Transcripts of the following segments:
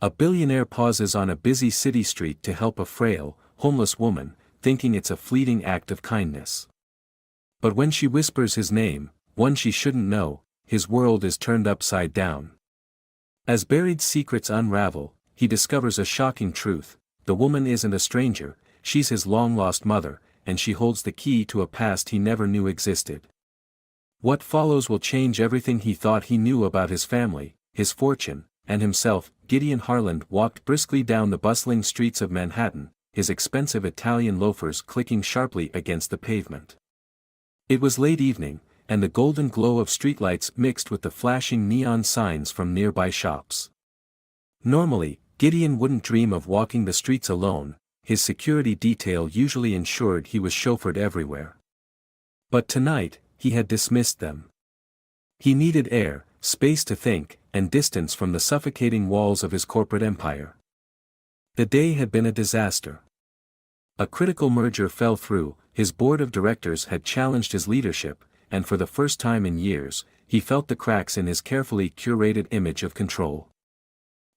A billionaire pauses on a busy city street to help a frail, homeless woman, thinking it's a fleeting act of kindness. But when she whispers his name, one she shouldn't know, his world is turned upside down. As buried secrets unravel, he discovers a shocking truth: the woman isn't a stranger, she's his long-lost mother, and she holds the key to a past he never knew existed. What follows will change everything he thought he knew about his family, his fortune, and himself. Gideon Harland walked briskly down the bustling streets of Manhattan, his expensive Italian loafers clicking sharply against the pavement. It was late evening, and the golden glow of streetlights mixed with the flashing neon signs from nearby shops. Normally, Gideon wouldn't dream of walking the streets alone, his security detail usually ensured he was chauffeured everywhere. But tonight, he had dismissed them. He needed air, space to think, and distance from the suffocating walls of his corporate empire. The day had been a disaster. A critical merger fell through, his board of directors had challenged his leadership, and for the first time in years, he felt the cracks in his carefully curated image of control.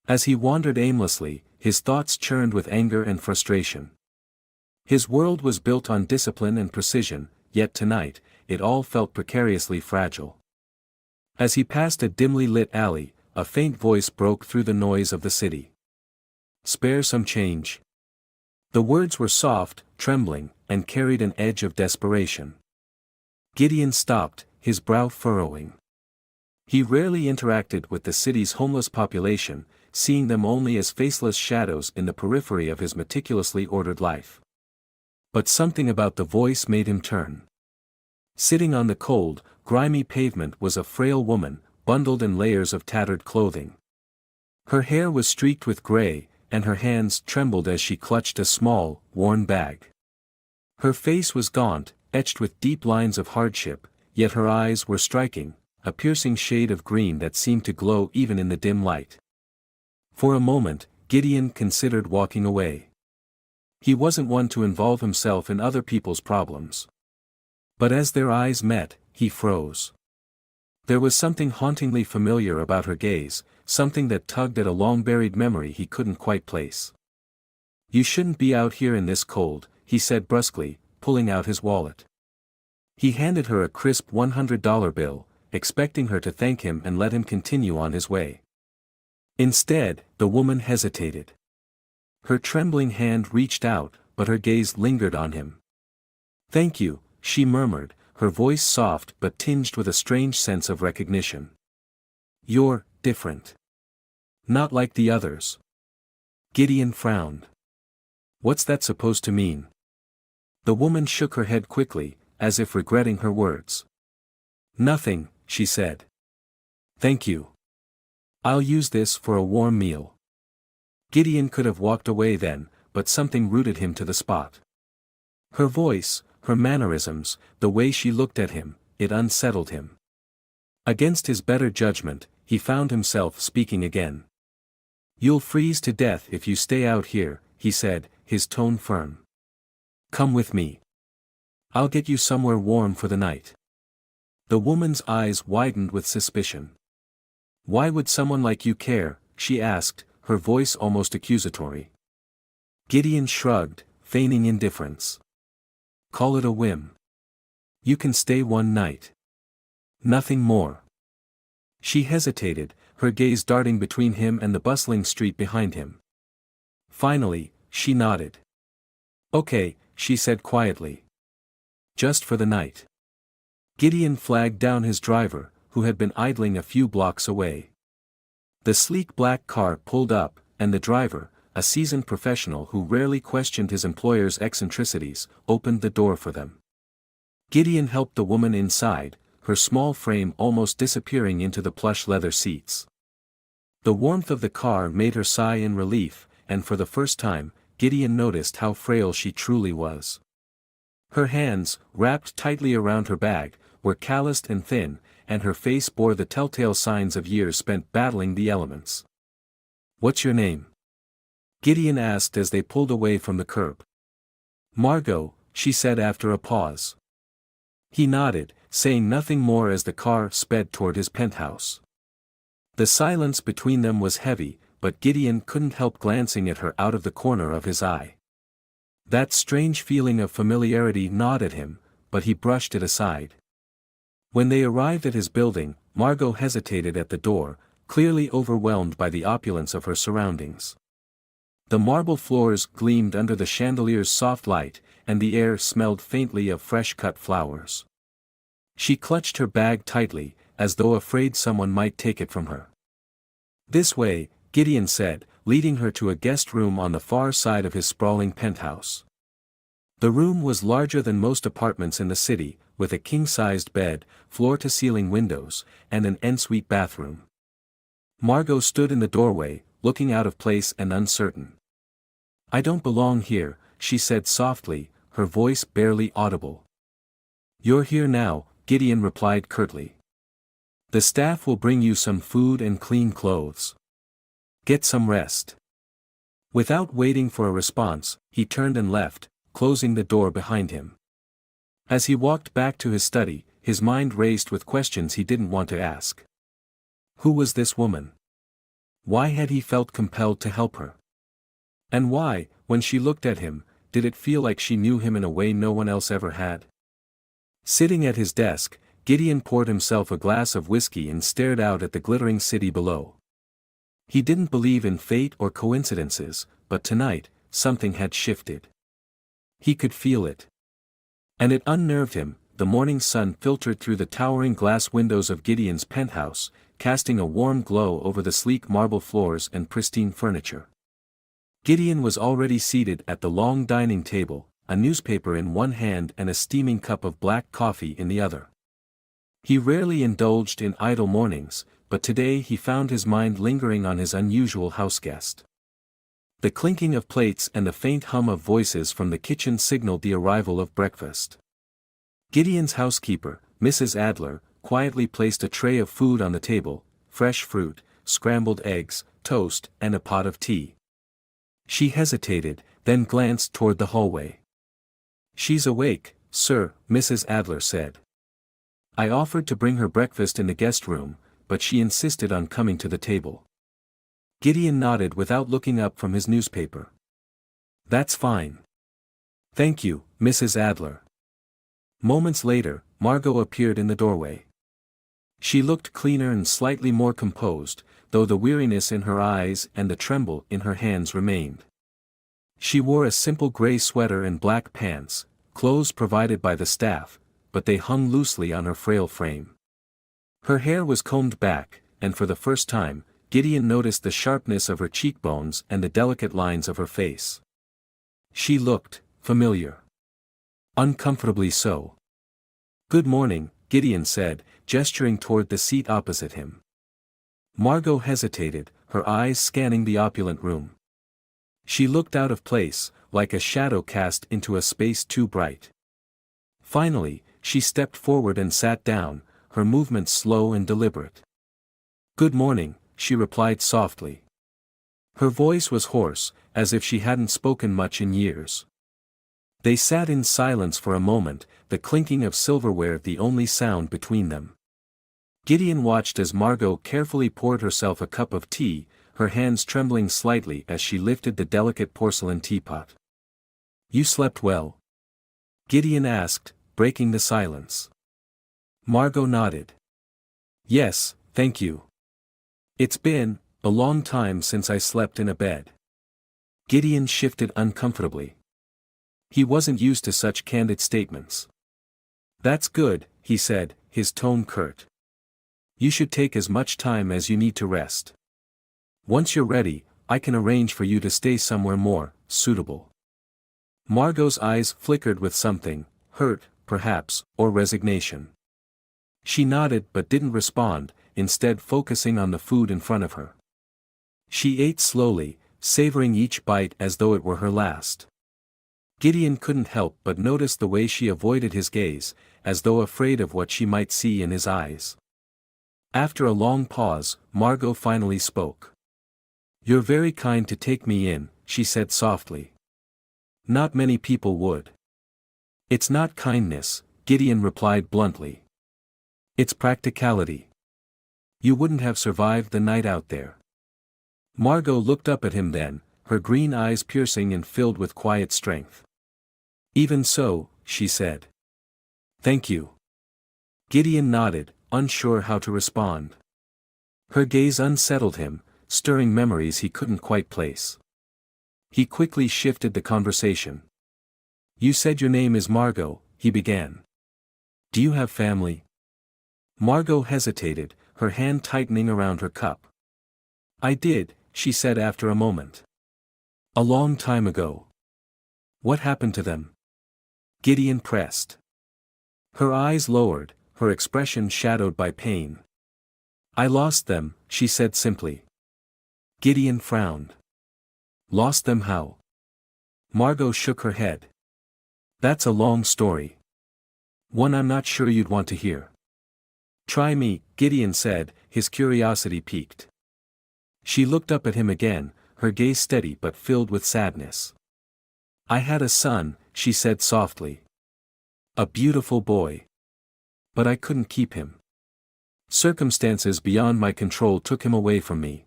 As he wandered aimlessly, his thoughts churned with anger and frustration. His world was built on discipline and precision, yet tonight, it all felt precariously fragile. As he passed a dimly lit alley, a faint voice broke through the noise of the city. "Spare some change." The words were soft, trembling, and carried an edge of desperation. Gideon stopped, his brow furrowing. He rarely interacted with the city's homeless population, seeing them only as faceless shadows in the periphery of his meticulously ordered life. But something about the voice made him turn. Sitting on the cold, grimy pavement was a frail woman, bundled in layers of tattered clothing. Her hair was streaked with gray, and her hands trembled as she clutched a small, worn bag. Her face was gaunt, etched with deep lines of hardship, yet her eyes were striking, a piercing shade of green that seemed to glow even in the dim light. For a moment, Gideon considered walking away. He wasn't one to involve himself in other people's problems. But as their eyes met, he froze. There was something hauntingly familiar about her gaze, something that tugged at a long-buried memory he couldn't quite place. "You shouldn't be out here in this cold," he said brusquely, pulling out his wallet. He handed her a crisp $100 bill, expecting her to thank him and let him continue on his way. Instead, the woman hesitated. Her trembling hand reached out, but her gaze lingered on him. "Thank you," she murmured, her voice soft but tinged with a strange sense of recognition. "You're different. Not like the others." Gideon frowned. "What's that supposed to mean?" The woman shook her head quickly, as if regretting her words. "Nothing," she said. "Thank you. I'll use this for a warm meal." Gideon could have walked away then, but something rooted him to the spot. Her voice, her mannerisms, the way she looked at him, it unsettled him. Against his better judgment, he found himself speaking again. "You'll freeze to death if you stay out here," he said, his tone firm. "Come with me. I'll get you somewhere warm for the night." The woman's eyes widened with suspicion. "Why would someone like you care?" she asked, her voice almost accusatory. Gideon shrugged, feigning indifference. "Call it a whim. You can stay one night. Nothing more." She hesitated, her gaze darting between him and the bustling street behind him. Finally, she nodded. "Okay," she said quietly. "Just for the night." Gideon flagged down his driver, who had been idling a few blocks away. The sleek black car pulled up, and the driver, a seasoned professional who rarely questioned his employer's eccentricities, opened the door for them. Gideon helped the woman inside, her small frame almost disappearing into the plush leather seats. The warmth of the car made her sigh in relief, and for the first time, Gideon noticed how frail she truly was. Her hands, wrapped tightly around her bag, were calloused and thin, and her face bore the telltale signs of years spent battling the elements. "What's your name?" Gideon asked as they pulled away from the curb. "Margot," she said after a pause. He nodded, saying nothing more as the car sped toward his penthouse. The silence between them was heavy, but Gideon couldn't help glancing at her out of the corner of his eye. That strange feeling of familiarity gnawed at him, but he brushed it aside. When they arrived at his building, Margot hesitated at the door, clearly overwhelmed by the opulence of her surroundings. The marble floors gleamed under the chandelier's soft light, and the air smelled faintly of fresh-cut flowers. She clutched her bag tightly, as though afraid someone might take it from her. "This way," Gideon said, leading her to a guest room on the far side of his sprawling penthouse. The room was larger than most apartments in the city, with a king-sized bed, floor-to-ceiling windows, and an ensuite bathroom. Margot stood in the doorway, looking out of place and uncertain. "I don't belong here," she said softly, her voice barely audible. "You're here now," Gideon replied curtly. "The staff will bring you some food and clean clothes. Get some rest." Without waiting for a response, he turned and left, closing the door behind him. As he walked back to his study, his mind raced with questions he didn't want to ask. Who was this woman? Why had he felt compelled to help her? And why, when she looked at him, did it feel like she knew him in a way no one else ever had? Sitting at his desk, Gideon poured himself a glass of whiskey and stared out at the glittering city below. He didn't believe in fate or coincidences, but tonight, something had shifted. He could feel it. And it unnerved him. The morning sun filtered through the towering glass windows of Gideon's penthouse, casting a warm glow over the sleek marble floors and pristine furniture. Gideon was already seated at the long dining table, a newspaper in one hand and a steaming cup of black coffee in the other. He rarely indulged in idle mornings, but today he found his mind lingering on his unusual houseguest. The clinking of plates and the faint hum of voices from the kitchen signaled the arrival of breakfast. Gideon's housekeeper, Mrs. Adler, quietly placed a tray of food on the table: fresh fruit, scrambled eggs, toast, and a pot of tea. She hesitated, then glanced toward the hallway. "She's awake, sir," Mrs. Adler said. "I offered to bring her breakfast in the guest room, but she insisted on coming to the table." Gideon nodded without looking up from his newspaper. "That's fine. Thank you, Mrs. Adler." Moments later, Margot appeared in the doorway. She looked cleaner and slightly more composed, though the weariness in her eyes and the tremble in her hands remained. She wore a simple gray sweater and black pants, clothes provided by the staff, but they hung loosely on her frail frame. Her hair was combed back, and for the first time, Gideon noticed the sharpness of her cheekbones and the delicate lines of her face. She looked familiar. Uncomfortably so. "Good morning," Gideon said, gesturing toward the seat opposite him. Margot hesitated, her eyes scanning the opulent room. She looked out of place, like a shadow cast into a space too bright. Finally, she stepped forward and sat down, her movements slow and deliberate. "Good morning," she replied softly. Her voice was hoarse, as if she hadn't spoken much in years. They sat in silence for a moment, the clinking of silverware the only sound between them. Gideon watched as Margot carefully poured herself a cup of tea, her hands trembling slightly as she lifted the delicate porcelain teapot. "You slept well?" Gideon asked, breaking the silence. Margot nodded. "Yes, thank you. It's been a long time since I slept in a bed." Gideon shifted uncomfortably. He wasn't used to such candid statements. "That's good," he said, his tone curt. "You should take as much time as you need to rest. Once you're ready, I can arrange for you to stay somewhere more suitable." Margot's eyes flickered with something, hurt, perhaps, or resignation. She nodded but didn't respond, instead focusing on the food in front of her. She ate slowly, savoring each bite as though it were her last. Gideon couldn't help but notice the way she avoided his gaze, as though afraid of what she might see in his eyes. After a long pause, Margot finally spoke. "You're very kind to take me in," she said softly. "Not many people would." "It's not kindness," Gideon replied bluntly. "It's practicality. You wouldn't have survived the night out there." Margot looked up at him then, her green eyes piercing and filled with quiet strength. "Even so," she said. "Thank you." Gideon nodded, unsure how to respond. Her gaze unsettled him, stirring memories he couldn't quite place. He quickly shifted the conversation. "You said your name is Margot," he began. "Do you have family?" Margot hesitated, her hand tightening around her cup. "I did," she said after a moment. "A long time ago." "What happened to them?" Gideon pressed. Her eyes lowered, her expression shadowed by pain. "I lost them," she said simply. Gideon frowned. "Lost them how?" Margot shook her head. "That's a long story. One I'm not sure you'd want to hear." "Try me," Gideon said, his curiosity piqued. She looked up at him again, her gaze steady but filled with sadness. "I had a son," she said softly. "A beautiful boy. But I couldn't keep him. Circumstances beyond my control took him away from me."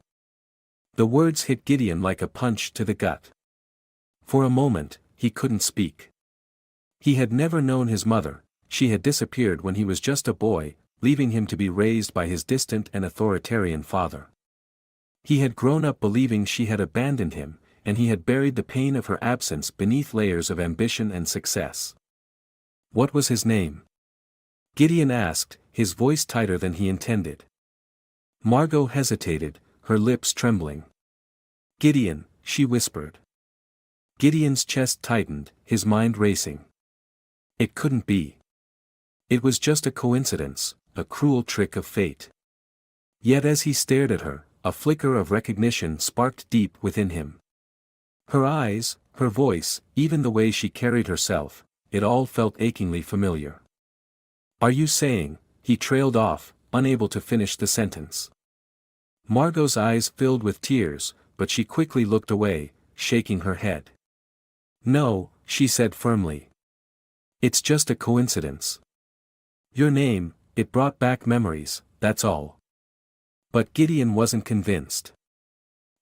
The words hit Gideon like a punch to the gut. For a moment, he couldn't speak. He had never known his mother, she had disappeared when he was just a boy, leaving him to be raised by his distant and authoritarian father. He had grown up believing she had abandoned him, and he had buried the pain of her absence beneath layers of ambition and success. "What was his name?" Gideon asked, his voice tighter than he intended. Margot hesitated, her lips trembling. "Gideon," she whispered. Gideon's chest tightened, his mind racing. It couldn't be. It was just a coincidence, a cruel trick of fate. Yet as he stared at her, a flicker of recognition sparked deep within him. Her eyes, her voice, even the way she carried herself, it all felt achingly familiar. "Are you saying," he trailed off, unable to finish the sentence. Margot's eyes filled with tears, but she quickly looked away, shaking her head. "No," she said firmly. "It's just a coincidence. Your name, it brought back memories, that's all." But Gideon wasn't convinced.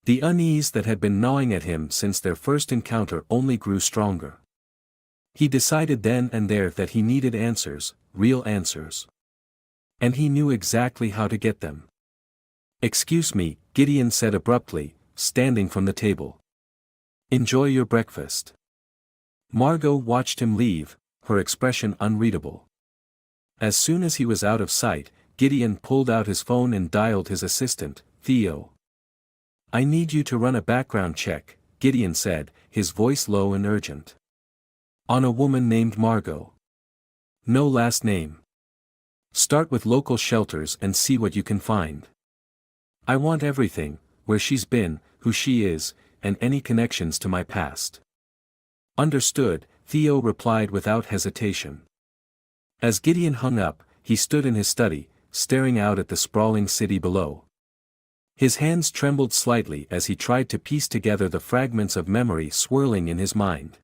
The unease that had been gnawing at him since their first encounter only grew stronger. He decided then and there that he needed answers, real answers. And he knew exactly how to get them. "Excuse me," Gideon said abruptly, standing from the table. "Enjoy your breakfast." Margot watched him leave, her expression unreadable. As soon as he was out of sight, Gideon pulled out his phone and dialed his assistant, Theo. "I need you to run a background check," Gideon said, his voice low and urgent. "On a woman named Margot. No last name. Start with local shelters and see what you can find. I want everything, where she's been, who she is, and any connections to my past." "Understood," Theo replied without hesitation. As Gideon hung up, he stood in his study, staring out at the sprawling city below. His hands trembled slightly as he tried to piece together the fragments of memory swirling in his mind.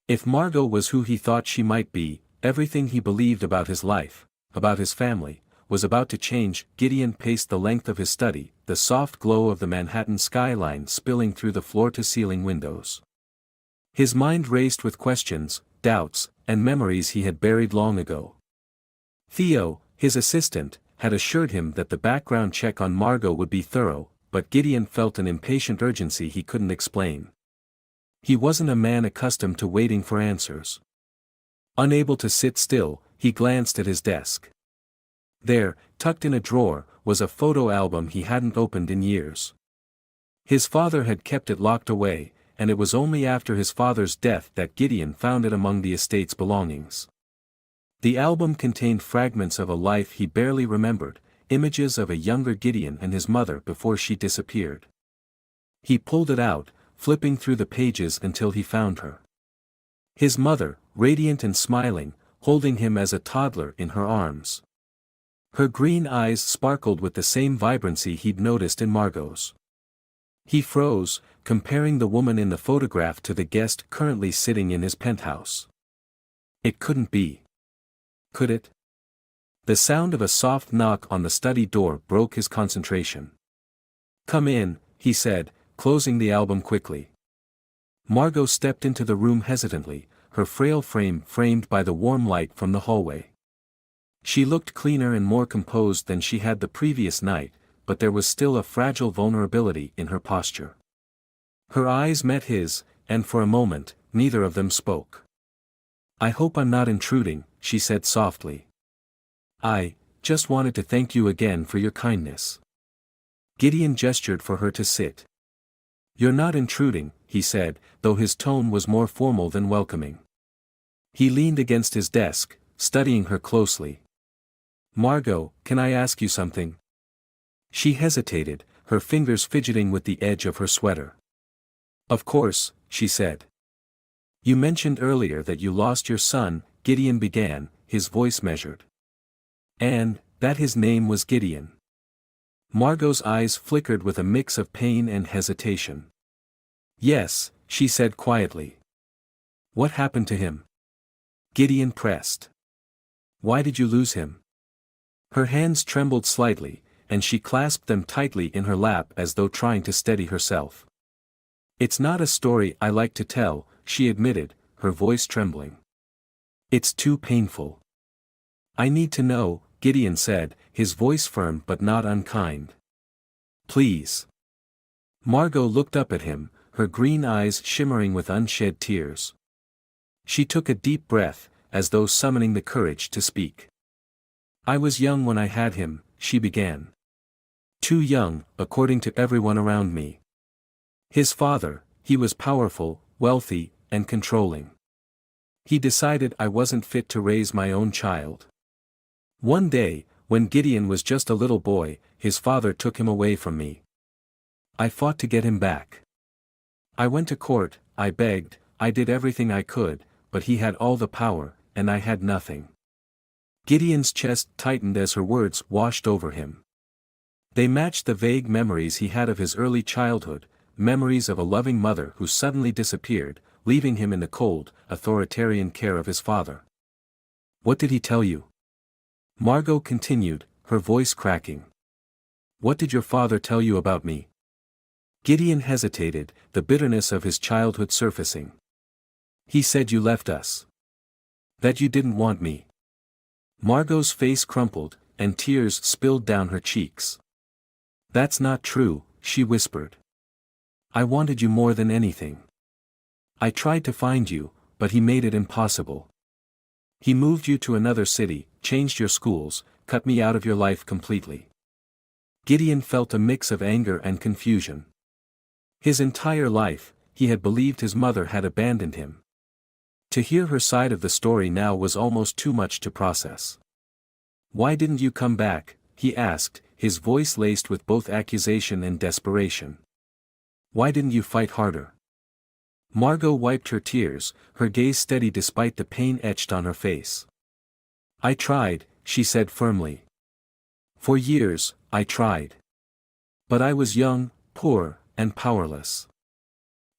If Margot was who he thought she might be, everything he believed about his life, about his family, was about to change. Gideon paced the length of his study, the soft glow of the Manhattan skyline spilling through the floor-to-ceiling windows. His mind raced with questions, doubts, and memories he had buried long ago. Theo, his assistant, had assured him that the background check on Margot would be thorough, but Gideon felt an impatient urgency he couldn't explain. He wasn't a man accustomed to waiting for answers. Unable to sit still, he glanced at his desk. There, tucked in a drawer, was a photo album he hadn't opened in years. His father had kept it locked away, and it was only after his father's death that Gideon found it among the estate's belongings. The album contained fragments of a life he barely remembered, images of a younger Gideon and his mother before she disappeared. He pulled it out, flipping through the pages until he found her. His mother, radiant and smiling, holding him as a toddler in her arms. Her green eyes sparkled with the same vibrancy he'd noticed in Margot's. He froze, comparing the woman in the photograph to the guest currently sitting in his penthouse. It couldn't be. Could it? The sound of a soft knock on the study door broke his concentration. "Come in," he said, closing the album quickly. Margot stepped into the room hesitantly, her frail frame framed by the warm light from the hallway. She looked cleaner and more composed than she had the previous night, but there was still a fragile vulnerability in her posture. Her eyes met his, and for a moment, neither of them spoke. "I hope I'm not intruding," she said softly. "I just wanted to thank you again for your kindness." Gideon gestured for her to sit. "You're not intruding," he said, though his tone was more formal than welcoming. He leaned against his desk, studying her closely. "Margot, can I ask you something?" She hesitated, her fingers fidgeting with the edge of her sweater. "Of course," she said. "You mentioned earlier that you lost your son," Gideon began, his voice measured. "And that his name was Gideon." Margot's eyes flickered with a mix of pain and hesitation. "Yes," she said quietly. "What happened to him?" Gideon pressed. "Why did you lose him?" Her hands trembled slightly, and she clasped them tightly in her lap as though trying to steady herself. "It's not a story I like to tell," she admitted, her voice trembling. "It's too painful." "I need to know," Gideon said, his voice firm but not unkind. "Please." Margot looked up at him, her green eyes shimmering with unshed tears. She took a deep breath, as though summoning the courage to speak. "I was young when I had him," she began. "Too young, according to everyone around me. His father, he was powerful, wealthy, and controlling. He decided I wasn't fit to raise my own child. One day, when Gideon was just a little boy, his father took him away from me. I fought to get him back. I went to court, I begged, I did everything I could, but he had all the power, and I had nothing." Gideon's chest tightened as her words washed over him. They matched the vague memories he had of his early childhood, memories of a loving mother who suddenly disappeared, leaving him in the cold, authoritarian care of his father. "What did he tell you?" Margot continued, her voice cracking. "What did your father tell you about me?" Gideon hesitated, the bitterness of his childhood surfacing. "He said you left us. That you didn't want me." Margot's face crumpled, and tears spilled down her cheeks. "That's not true," she whispered. "I wanted you more than anything. I tried to find you, but he made it impossible. He moved you to another city, changed your schools, cut me out of your life completely." Gideon felt a mix of anger and confusion. His entire life, he had believed his mother had abandoned him. To hear her side of the story now was almost too much to process. "Why didn't you come back?" he asked, his voice laced with both accusation and desperation. "Why didn't you fight harder?" Margot wiped her tears, her gaze steady despite the pain etched on her face. "I tried," she said firmly. "For years, I tried. But I was young, poor, and powerless.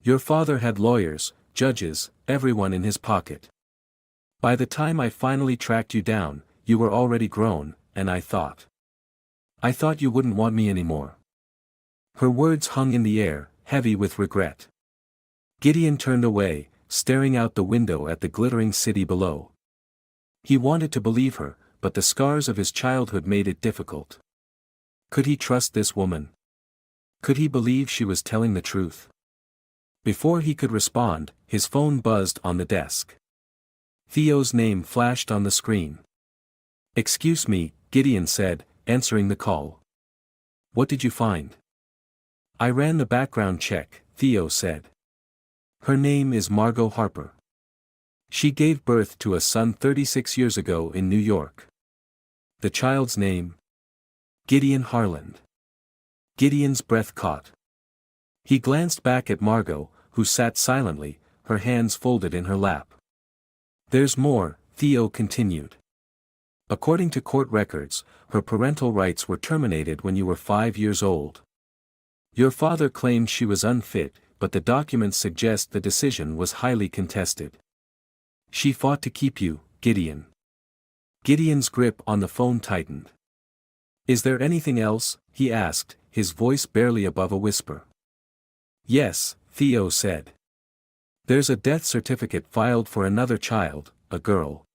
Your father had lawyers, judges, everyone in his pocket. By the time I finally tracked you down, you were already grown, and I thought you wouldn't want me anymore." Her words hung in the air, heavy with regret. Gideon turned away, staring out the window at the glittering city below. He wanted to believe her, but the scars of his childhood made it difficult. Could he trust this woman? Could he believe she was telling the truth? Before he could respond, his phone buzzed on the desk. Theo's name flashed on the screen. "Excuse me," Gideon said, answering the call. "What did you find?" "I ran the background check," Theo said. "Her name is Margot Harper. She gave birth to a son 36 years ago in New York." "The child's name?" "Gideon Harland." Gideon's breath caught. He glanced back at Margot, who sat silently, her hands folded in her lap. "There's more," Theo continued. "According to court records, her parental rights were terminated when you were 5 years old. Your father claimed she was unfit, but the documents suggest the decision was highly contested. She fought to keep you, Gideon." Gideon's grip on the phone tightened. "Is there anything else?" he asked, his voice barely above a whisper. Yes, Theo said. There's a death certificate filed for another child, a girl.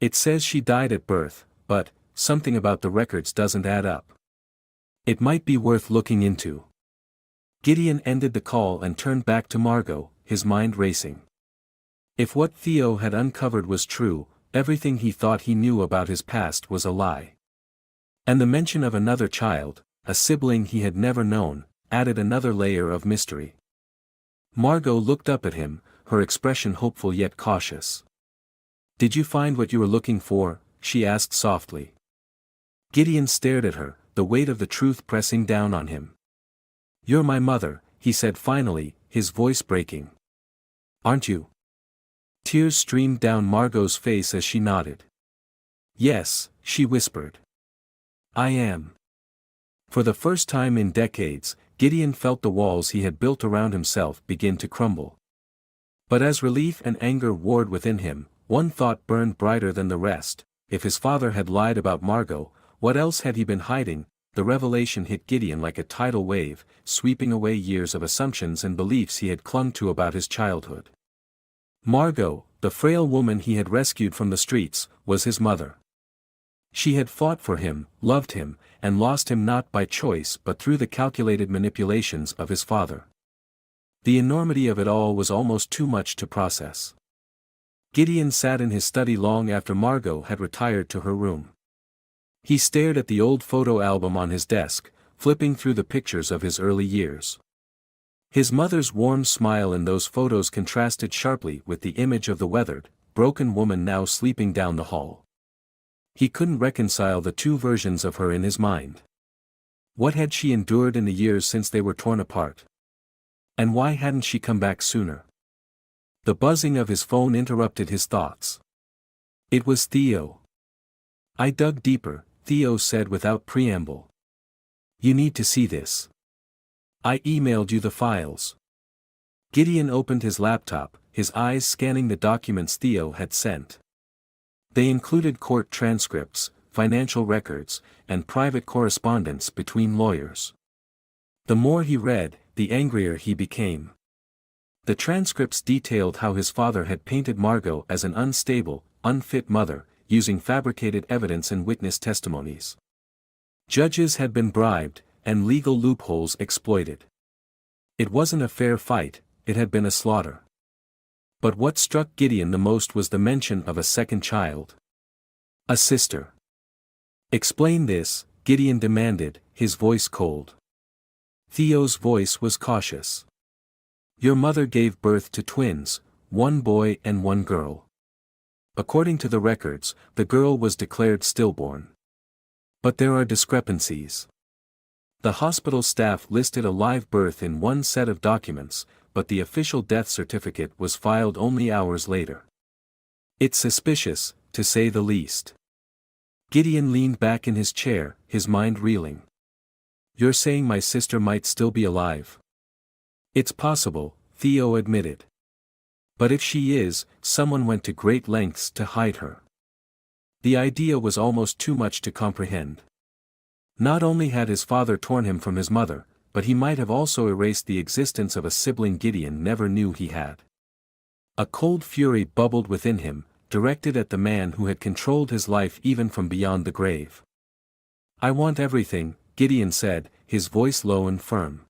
It says she died at birth, but something about the records doesn't add up. It might be worth looking into. Gideon ended the call and turned back to Margot, his mind racing. If what Theo had uncovered was true, everything he thought he knew about his past was a lie. And the mention of another child, a sibling he had never known, added another layer of mystery. Margot looked up at him, her expression hopeful yet cautious. "Did you find what you were looking for?" she asked softly. Gideon stared at her, the weight of the truth pressing down on him. "You're my mother," he said finally, his voice breaking. "Aren't you?" Tears streamed down Margot's face as she nodded. "Yes," she whispered. "I am." For the first time in decades, Gideon felt the walls he had built around himself begin to crumble. But as relief and anger warred within him, one thought burned brighter than the rest: if his father had lied about Margot, what else had he been hiding? The revelation hit Gideon like a tidal wave, sweeping away years of assumptions and beliefs he had clung to about his childhood. Margot, the frail woman he had rescued from the streets, was his mother. She had fought for him, loved him, and lost him not by choice but through the calculated manipulations of his father. The enormity of it all was almost too much to process. Gideon sat in his study long after Margot had retired to her room. He stared at the old photo album on his desk, flipping through the pictures of his early years. His mother's warm smile in those photos contrasted sharply with the image of the weathered, broken woman now sleeping down the hall. He couldn't reconcile the two versions of her in his mind. What had she endured in the years since they were torn apart? And why hadn't she come back sooner? The buzzing of his phone interrupted his thoughts. It was Theo. I dug deeper, Theo said without preamble. You need to see this. I emailed you the files. Gideon opened his laptop, his eyes scanning the documents Theo had sent. They included court transcripts, financial records, and private correspondence between lawyers. The more he read, the angrier he became. The transcripts detailed how his father had painted Margot as an unstable, unfit mother, using fabricated evidence and witness testimonies. Judges had been bribed, and legal loopholes exploited. It wasn't a fair fight, it had been a slaughter. But what struck Gideon the most was the mention of a second child. A sister. Explain this, Gideon demanded, his voice cold. Theo's voice was cautious. Your mother gave birth to twins, one boy and one girl. According to the records, the girl was declared stillborn. But there are discrepancies. The hospital staff listed a live birth in one set of documents, but the official death certificate was filed only hours later. It's suspicious, to say the least. Gideon leaned back in his chair, his mind reeling. You're saying my sister might still be alive? It's possible, Theo admitted. But if she is, someone went to great lengths to hide her. The idea was almost too much to comprehend. Not only had his father torn him from his mother, but he might have also erased the existence of a sibling Gideon never knew he had. A cold fury bubbled within him, directed at the man who had controlled his life even from beyond the grave. I want everything, Gideon said, his voice low and firm.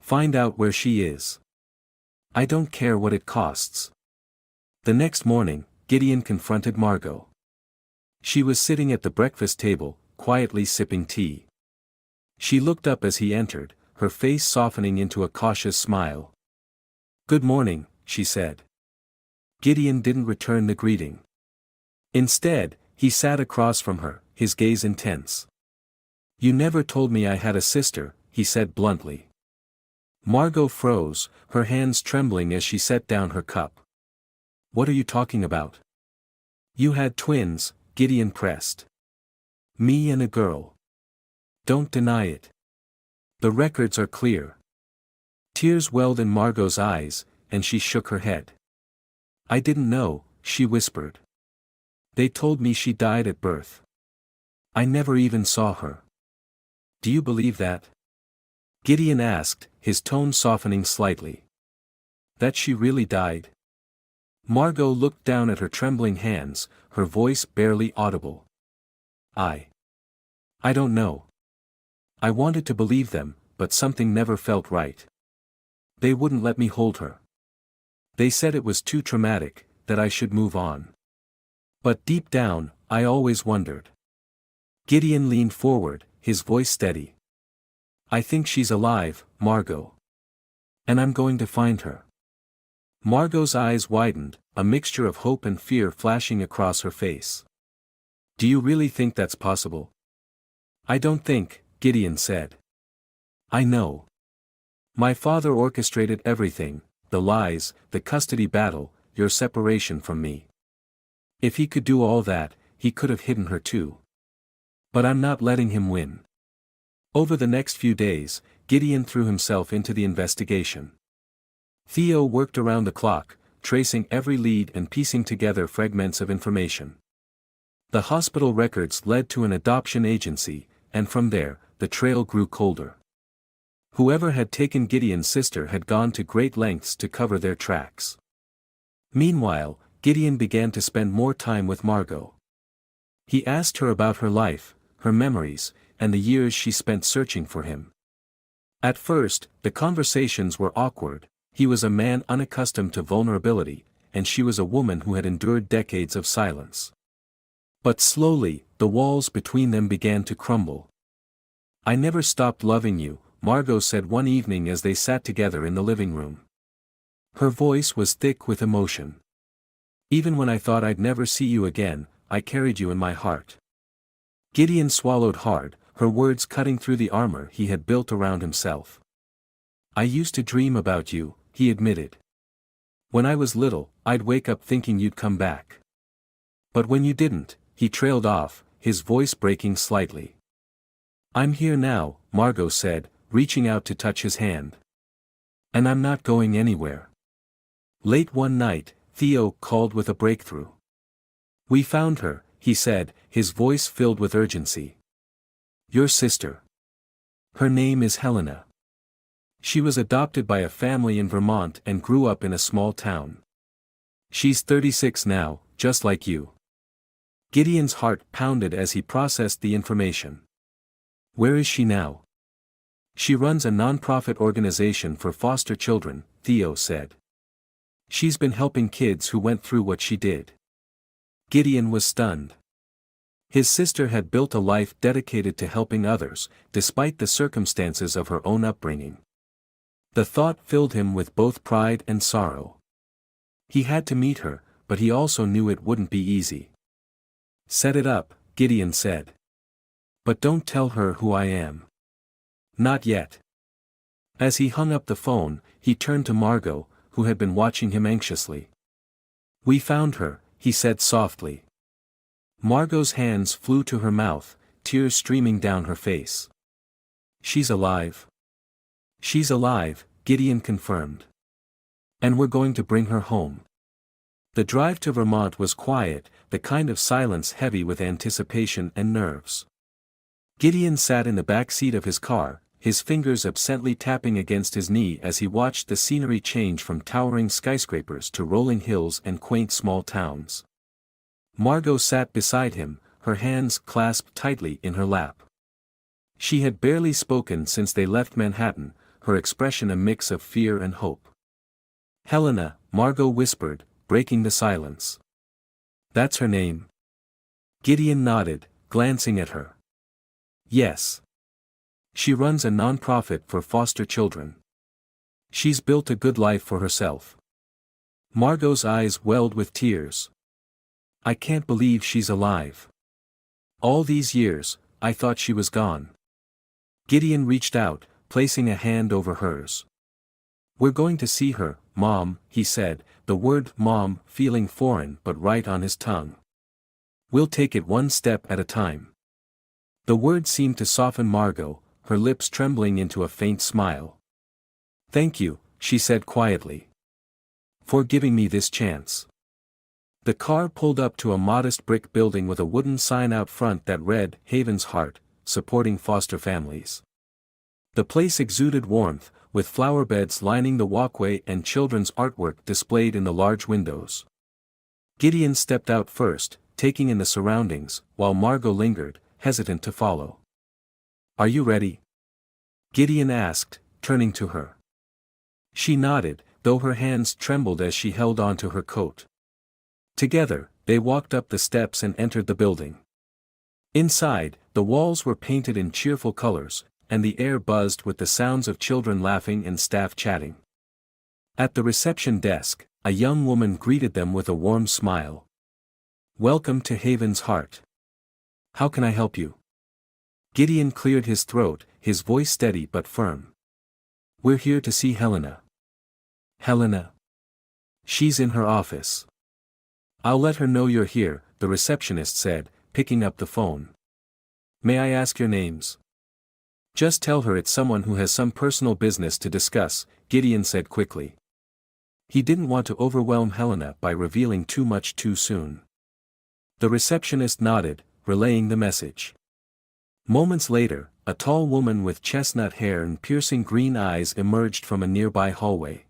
Find out where she is. I don't care what it costs. The next morning, Gideon confronted Margot. She was sitting at the breakfast table, quietly sipping tea. She looked up as he entered, her face softening into a cautious smile. Good morning, she said. Gideon didn't return the greeting. Instead, he sat across from her, his gaze intense. You never told me I had a sister, he said bluntly. Margot froze, her hands trembling as she set down her cup. What are you talking about? You had twins, Gideon pressed. Me and a girl. Don't deny it. The records are clear. Tears welled in Margot's eyes, and she shook her head. I didn't know, she whispered. They told me she died at birth. I never even saw her. Do you believe that? Gideon asked, his tone softening slightly. That she really died? Margot looked down at her trembling hands, her voice barely audible. I don't know. I wanted to believe them, but something never felt right. They wouldn't let me hold her. They said it was too traumatic, that I should move on. But deep down, I always wondered. Gideon leaned forward, his voice steady. I think she's alive, Margot. And I'm going to find her. Margot's eyes widened, a mixture of hope and fear flashing across her face. Do you really think that's possible? I don't think, Gideon said. I know. My father orchestrated everything, the lies, the custody battle, your separation from me. If he could do all that, he could have hidden her too. But I'm not letting him win. Over the next few days, Gideon threw himself into the investigation. Theo worked around the clock, tracing every lead and piecing together fragments of information. The hospital records led to an adoption agency, and from there, the trail grew colder. Whoever had taken Gideon's sister had gone to great lengths to cover their tracks. Meanwhile, Gideon began to spend more time with Margot. He asked her about her life, her memories, and the years she spent searching for him. At first, the conversations were awkward. He was a man unaccustomed to vulnerability, and she was a woman who had endured decades of silence. But slowly, the walls between them began to crumble. I never stopped loving you, Margot said one evening as they sat together in the living room. Her voice was thick with emotion. Even when I thought I'd never see you again, I carried you in my heart. Gideon swallowed hard, her words cutting through the armor he had built around himself. I used to dream about you, he admitted. When I was little, I'd wake up thinking you'd come back. But when you didn't, he trailed off, his voice breaking slightly. I'm here now, Margot said, reaching out to touch his hand. And I'm not going anywhere. Late one night, Theo called with a breakthrough. We found her, he said, his voice filled with urgency. Your sister. Her name is Helena. She was adopted by a family in Vermont and grew up in a small town. She's 36 now, just like you. Gideon's heart pounded as he processed the information. Where is she now? She runs a non-profit organization for foster children, Theo said. She's been helping kids who went through what she did. Gideon was stunned. His sister had built a life dedicated to helping others, despite the circumstances of her own upbringing. The thought filled him with both pride and sorrow. He had to meet her, but he also knew it wouldn't be easy. Set it up, Gideon said. But don't tell her who I am. Not yet. As he hung up the phone, he turned to Margot, who had been watching him anxiously. We found her, he said softly. Margot's hands flew to her mouth, tears streaming down her face. She's alive. She's alive, Gideon confirmed. And we're going to bring her home. The drive to Vermont was quiet, the kind of silence heavy with anticipation and nerves. Gideon sat in the back seat of his car, his fingers absently tapping against his knee as he watched the scenery change from towering skyscrapers to rolling hills and quaint small towns. Margot sat beside him, her hands clasped tightly in her lap. She had barely spoken since they left Manhattan, her expression a mix of fear and hope. Helena, Margot whispered, breaking the silence. That's her name? Gideon nodded, glancing at her. Yes. She runs a non-profit for foster children. She's built a good life for herself. Margot's eyes welled with tears. I can't believe she's alive. All these years, I thought she was gone. Gideon reached out, placing a hand over hers. We're going to see her, Mom, he said, the word Mom feeling foreign but right on his tongue. We'll take it one step at a time. The word seemed to soften Margot, her lips trembling into a faint smile. Thank you, she said quietly. For giving me this chance. The car pulled up to a modest brick building with a wooden sign out front that read, Haven's Heart, supporting foster families. The place exuded warmth, with flower beds lining the walkway and children's artwork displayed in the large windows. Gideon stepped out first, taking in the surroundings, while Margot lingered, hesitant to follow. "Are you ready?" Gideon asked, turning to her. She nodded, though her hands trembled as she held onto her coat. Together, they walked up the steps and entered the building. Inside, the walls were painted in cheerful colors, and the air buzzed with the sounds of children laughing and staff chatting. At the reception desk, a young woman greeted them with a warm smile. "Welcome to Haven's Heart. How can I help you?" Gideon cleared his throat, his voice steady but firm. "We're here to see Helena." "Helena? She's in her office." "I'll let her know you're here," the receptionist said, picking up the phone. "May I ask your names?" "Just tell her it's someone who has some personal business to discuss," Gideon said quickly. He didn't want to overwhelm Helena by revealing too much too soon. The receptionist nodded, relaying the message. Moments later, a tall woman with chestnut hair and piercing green eyes emerged from a nearby hallway.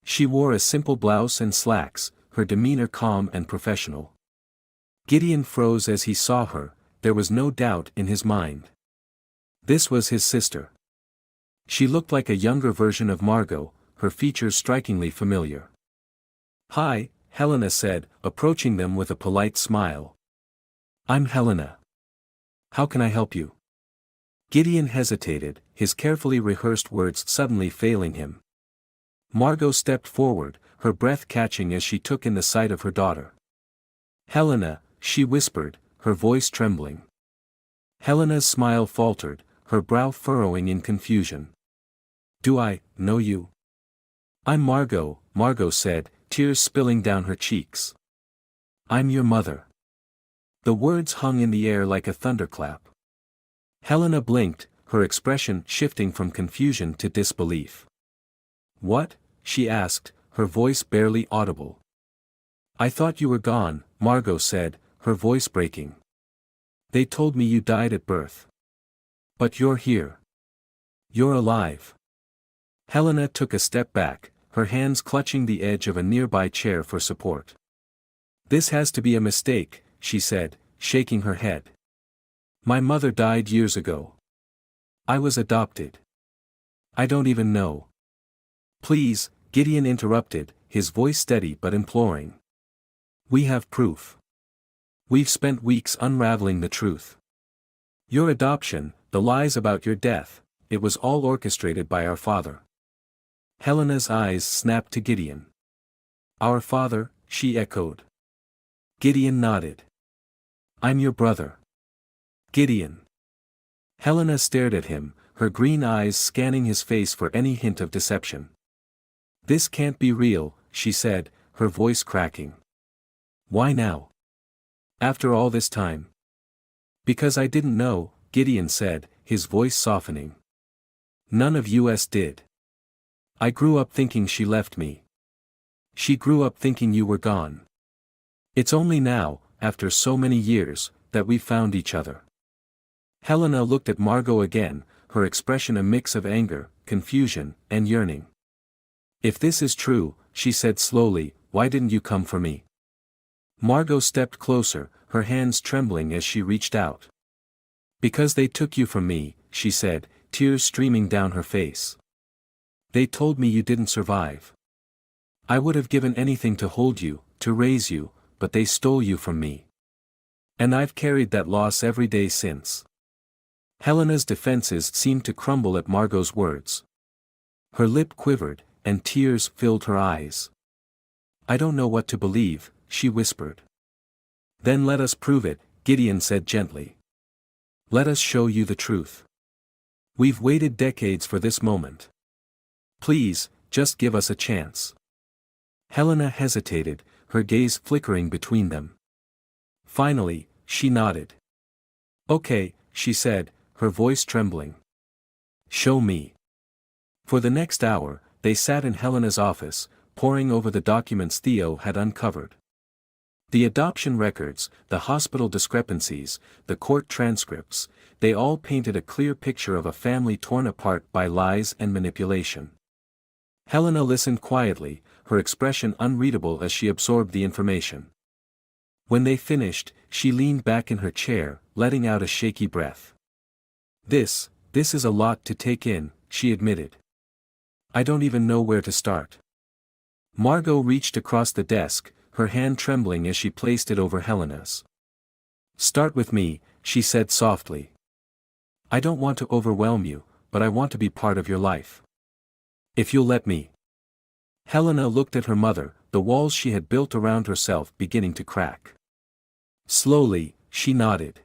She wore a simple blouse and slacks, her demeanor calm and professional. Gideon froze as he saw her, there was no doubt in his mind. This was his sister. She looked like a younger version of Margot, her features strikingly familiar. "Hi," Helena said, approaching them with a polite smile. "I'm Helena. How can I help you?" Gideon hesitated, his carefully rehearsed words suddenly failing him. Margot stepped forward, her breath catching as she took in the sight of her daughter. "Helena," she whispered, her voice trembling. Helena's smile faltered, her brow furrowing in confusion. "Do I know you?" "I'm Margot," Margot said, tears spilling down her cheeks. "I'm your mother." The words hung in the air like a thunderclap. Helena blinked, her expression shifting from confusion to disbelief. "What?" she asked, her voice barely audible. "I thought you were gone," Margot said, her voice breaking. "They told me you died at birth. But you're here. You're alive." Helena took a step back, her hands clutching the edge of a nearby chair for support. "This has to be a mistake," she said, shaking her head. "My mother died years ago. I was adopted. I don't even know." "Please," Gideon interrupted, his voice steady but imploring. "We have proof. We've spent weeks unraveling the truth. Your adoption, the lies about your death, it was all orchestrated by our father." Helena's eyes snapped to Gideon. "Our father," she echoed. Gideon nodded. "I'm your brother." "Gideon." Helena stared at him, her green eyes scanning his face for any hint of deception. "This can't be real," she said, her voice cracking. "Why now? After all this time?" "Because I didn't know," Gideon said, his voice softening. "None of us did. I grew up thinking she left me. She grew up thinking you were gone. It's only now, after so many years, that we found each other." Helena looked at Margot again, her expression a mix of anger, confusion, and yearning. "If this is true," she said slowly, "why didn't you come for me?" Margot stepped closer, her hands trembling as she reached out. "Because they took you from me," she said, tears streaming down her face. "They told me you didn't survive. I would have given anything to hold you, to raise you, but they stole you from me. And I've carried that loss every day since." Helena's defenses seemed to crumble at Margot's words. Her lip quivered, and tears filled her eyes. "I don't know what to believe," she whispered. "Then let us prove it," Gideon said gently. "Let us show you the truth. We've waited decades for this moment. Please, just give us a chance." Helena hesitated, her gaze flickering between them. Finally, she nodded. "Okay," she said, her voice trembling. "Show me." For the next hour, they sat in Helena's office, poring over the documents Theo had uncovered. The adoption records, the hospital discrepancies, the court transcripts, they all painted a clear picture of a family torn apart by lies and manipulation. Helena listened quietly, her expression unreadable as she absorbed the information. When they finished, she leaned back in her chair, letting out a shaky breath. This is a lot to take in, she admitted. I don't even know where to start. Margot reached across the desk, her hand trembling as she placed it over Helena's. Start with me, she said softly. I don't want to overwhelm you, but I want to be part of your life. If you'll let me. Helena looked at her mother, the walls she had built around herself beginning to crack. Slowly, she nodded.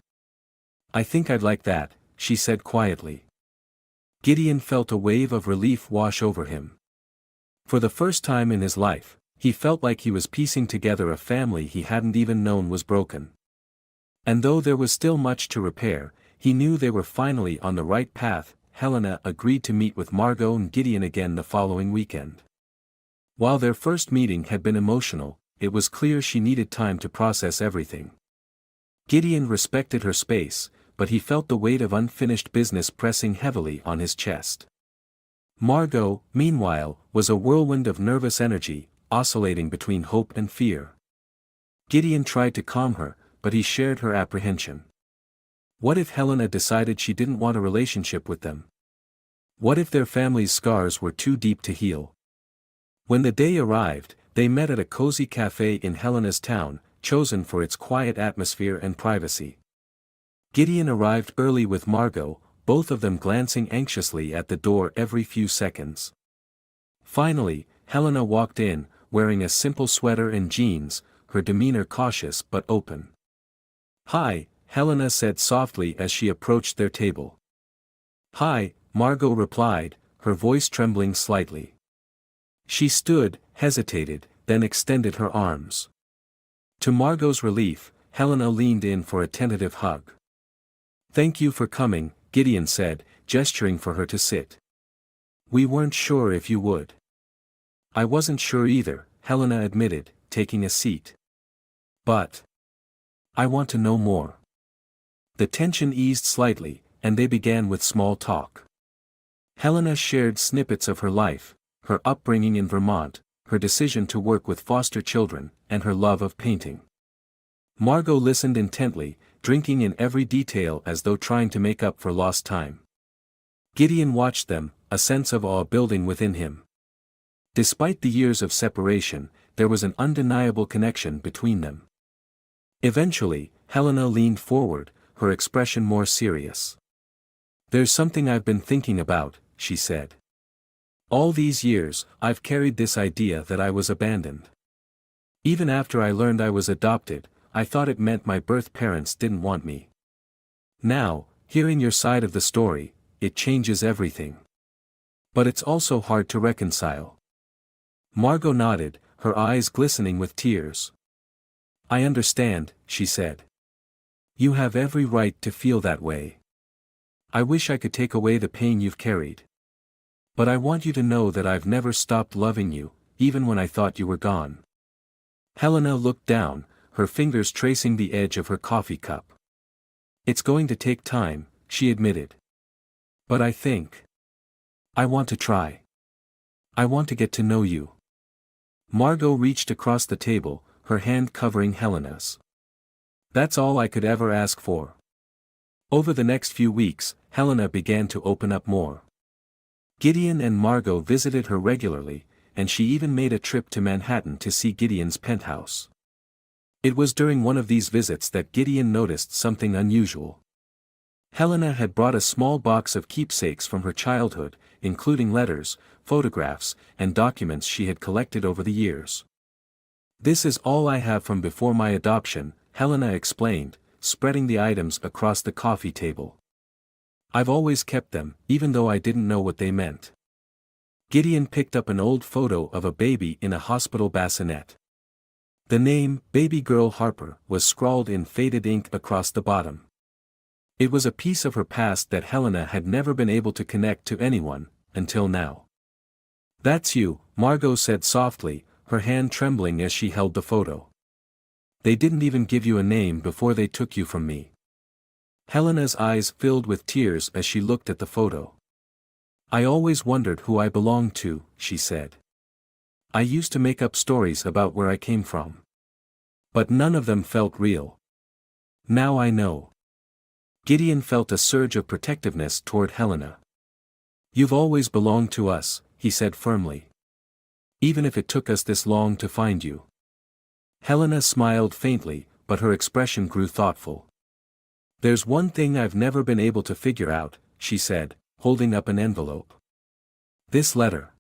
I think I'd like that, she said quietly. Gideon felt a wave of relief wash over him. For the first time in his life, he felt like he was piecing together a family he hadn't even known was broken. And though there was still much to repair, he knew they were finally on the right path. Helena agreed to meet with Margot and Gideon again the following weekend. While their first meeting had been emotional, it was clear she needed time to process everything. Gideon respected her space, but he felt the weight of unfinished business pressing heavily on his chest. Margot, meanwhile, was a whirlwind of nervous energy, oscillating between hope and fear. Gideon tried to calm her, but he shared her apprehension. What if Helena decided she didn't want a relationship with them? What if their family's scars were too deep to heal? When the day arrived, they met at a cozy cafe in Helena's town, chosen for its quiet atmosphere and privacy. Gideon arrived early with Margot, both of them glancing anxiously at the door every few seconds. Finally, Helena walked in, wearing a simple sweater and jeans, her demeanor cautious but open. Hi, Helena said softly as she approached their table. Hi, Margot replied, her voice trembling slightly. She stood, hesitated, then extended her arms. To Margot's relief, Helena leaned in for a tentative hug. Thank you for coming, Gideon said, gesturing for her to sit. We weren't sure if you would. I wasn't sure either, Helena admitted, taking a seat. But I want to know more. The tension eased slightly, and they began with small talk. Helena shared snippets of her life, her upbringing in Vermont, her decision to work with foster children, and her love of painting. Margot listened intently, drinking in every detail as though trying to make up for lost time. Gideon watched them, a sense of awe building within him. Despite the years of separation, there was an undeniable connection between them. Eventually, Helena leaned forward, her expression more serious. There's something I've been thinking about, she said. All these years, I've carried this idea that I was abandoned. Even after I learned I was adopted, I thought it meant my birth parents didn't want me. Now, hearing your side of the story, it changes everything. But it's also hard to reconcile. Margot nodded, her eyes glistening with tears. I understand, she said. You have every right to feel that way. I wish I could take away the pain you've carried. But I want you to know that I've never stopped loving you, even when I thought you were gone. Helena looked down, her fingers tracing the edge of her coffee cup. It's going to take time, she admitted. But I think I want to try. I want to get to know you. Margot reached across the table, her hand covering Helena's. That's all I could ever ask for. Over the next few weeks, Helena began to open up more. Gideon and Margot visited her regularly, and she even made a trip to Manhattan to see Gideon's penthouse. It was during one of these visits that Gideon noticed something unusual. Helena had brought a small box of keepsakes from her childhood, including letters, photographs, and documents she had collected over the years. This is all I have from before my adoption, Helena explained, spreading the items across the coffee table. I've always kept them, even though I didn't know what they meant. Gideon picked up an old photo of a baby in a hospital bassinet. The name, Baby Girl Harper, was scrawled in faded ink across the bottom. It was a piece of her past that Helena had never been able to connect to anyone, until now. That's you, Margot said softly, her hand trembling as she held the photo. They didn't even give you a name before they took you from me. Helena's eyes filled with tears as she looked at the photo. "I always wondered who I belonged to," she said. "I used to make up stories about where I came from. But none of them felt real. Now I know." Gideon felt a surge of protectiveness toward Helena. "You've always belonged to us," he said firmly. "Even if it took us this long to find you." Helena smiled faintly, but her expression grew thoughtful. "There's one thing I've never been able to figure out," she said, holding up an envelope. "This letter.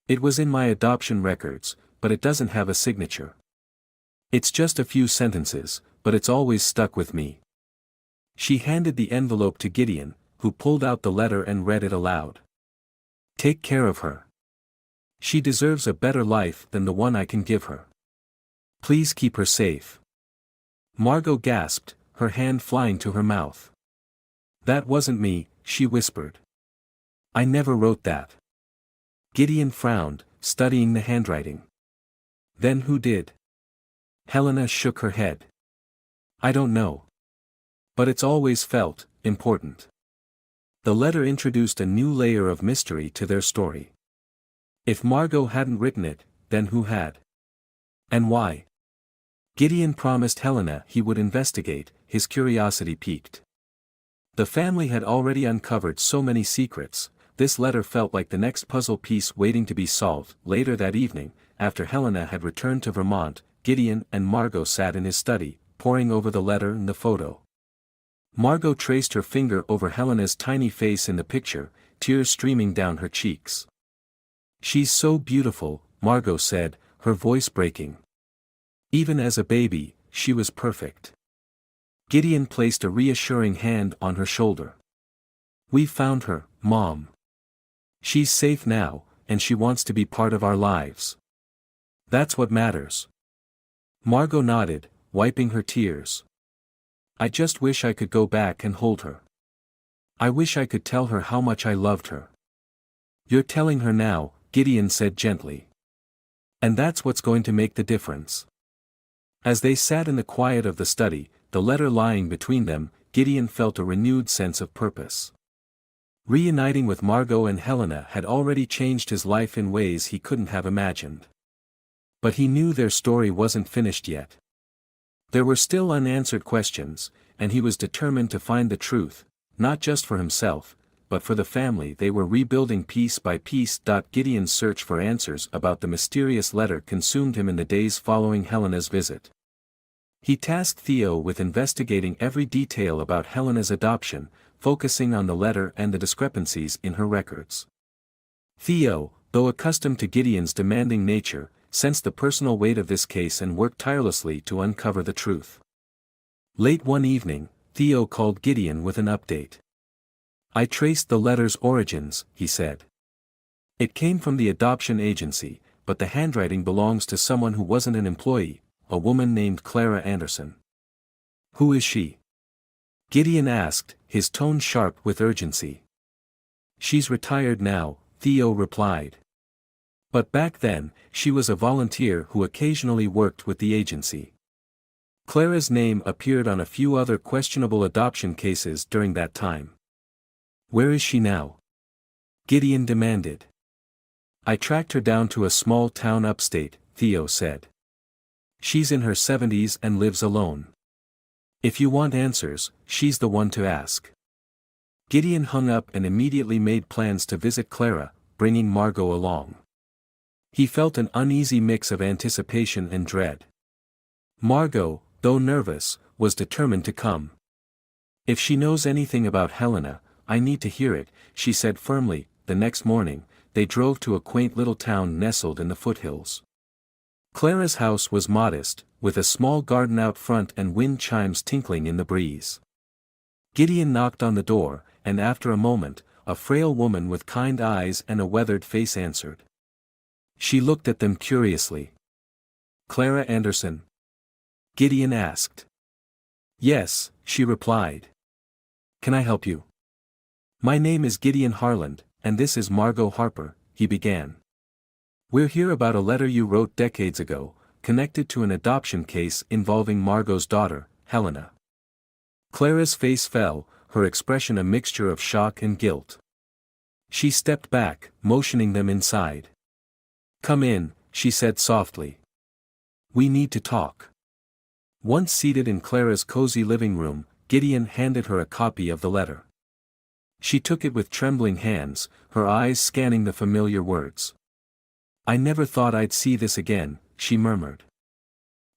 It was in my adoption records, but it doesn't have a signature. It's just a few sentences, but it's always stuck with me." She handed the envelope to Gideon, who pulled out the letter and read it aloud. "Take care of her. She deserves a better life than the one I can give her. Please keep her safe." Margot gasped, her hand flying to her mouth. "That wasn't me," she whispered. "I never wrote that." Gideon frowned, studying the handwriting. "Then who did?" Helena shook her head. "I don't know. But it's always felt important." The letter introduced a new layer of mystery to their story. If Margot hadn't written it, then who had? And why? Gideon promised Helena he would investigate, his curiosity piqued. The family had already uncovered so many secrets. This letter felt like the next puzzle piece waiting to be solved. Later that evening, after Helena had returned to Vermont, Gideon and Margot sat in his study, poring over the letter and the photo. Margot traced her finger over Helena's tiny face in the picture, tears streaming down her cheeks. "She's so beautiful," Margot said, her voice breaking. "Even as a baby, she was perfect." Gideon placed a reassuring hand on her shoulder. "We found her, Mom. She's safe now, and she wants to be part of our lives. That's what matters." Margot nodded, wiping her tears. "I just wish I could go back and hold her. I wish I could tell her how much I loved her." "You're telling her now," Gideon said gently. "And that's what's going to make the difference." As they sat in the quiet of the study, the letter lying between them, Gideon felt a renewed sense of purpose. Reuniting with Margot and Helena had already changed his life in ways he couldn't have imagined. But he knew their story wasn't finished yet. There were still unanswered questions, and he was determined to find the truth, not just for himself, but for the family they were rebuilding piece by piece. Gideon's search for answers about the mysterious letter consumed him in the days following Helena's visit. He tasked Theo with investigating every detail about Helena's adoption, focusing on the letter and the discrepancies in her records. Theo, though accustomed to Gideon's demanding nature, sensed the personal weight of this case and worked tirelessly to uncover the truth. Late one evening, Theo called Gideon with an update. "I traced the letter's origins," he said. "It came from the adoption agency, but the handwriting belongs to someone who wasn't an employee, a woman named Clara Anderson." "Who is she?" Gideon asked, his tone sharp with urgency. "She's retired now," Theo replied. "But back then, she was a volunteer who occasionally worked with the agency." Clara's name appeared on a few other questionable adoption cases during that time. "Where is she now?" Gideon demanded. "I tracked her down to a small town upstate," Theo said. "She's in her 70s and lives alone. If you want answers, she's the one to ask." Gideon hung up and immediately made plans to visit Clara, bringing Margot along. He felt an uneasy mix of anticipation and dread. Margot, though nervous, was determined to come. "If she knows anything about Helena, I need to hear it," she said firmly. The next morning, they drove to a quaint little town nestled in the foothills. Clara's house was modest, with a small garden out front and wind chimes tinkling in the breeze. Gideon knocked on the door, and after a moment, a frail woman with kind eyes and a weathered face answered. She looked at them curiously. "Clara Anderson?" Gideon asked. "Yes," she replied. "Can I help you?" "My name is Gideon Harland, and this is Margot Harper," he began. "We're here about a letter you wrote decades ago, connected to an adoption case involving Margot's daughter, Helena." Clara's face fell, her expression a mixture of shock and guilt. She stepped back, motioning them inside. "Come in," she said softly. "We need to talk." Once seated in Clara's cozy living room, Gideon handed her a copy of the letter. She took it with trembling hands, her eyes scanning the familiar words. "I never thought I'd see this again," she murmured.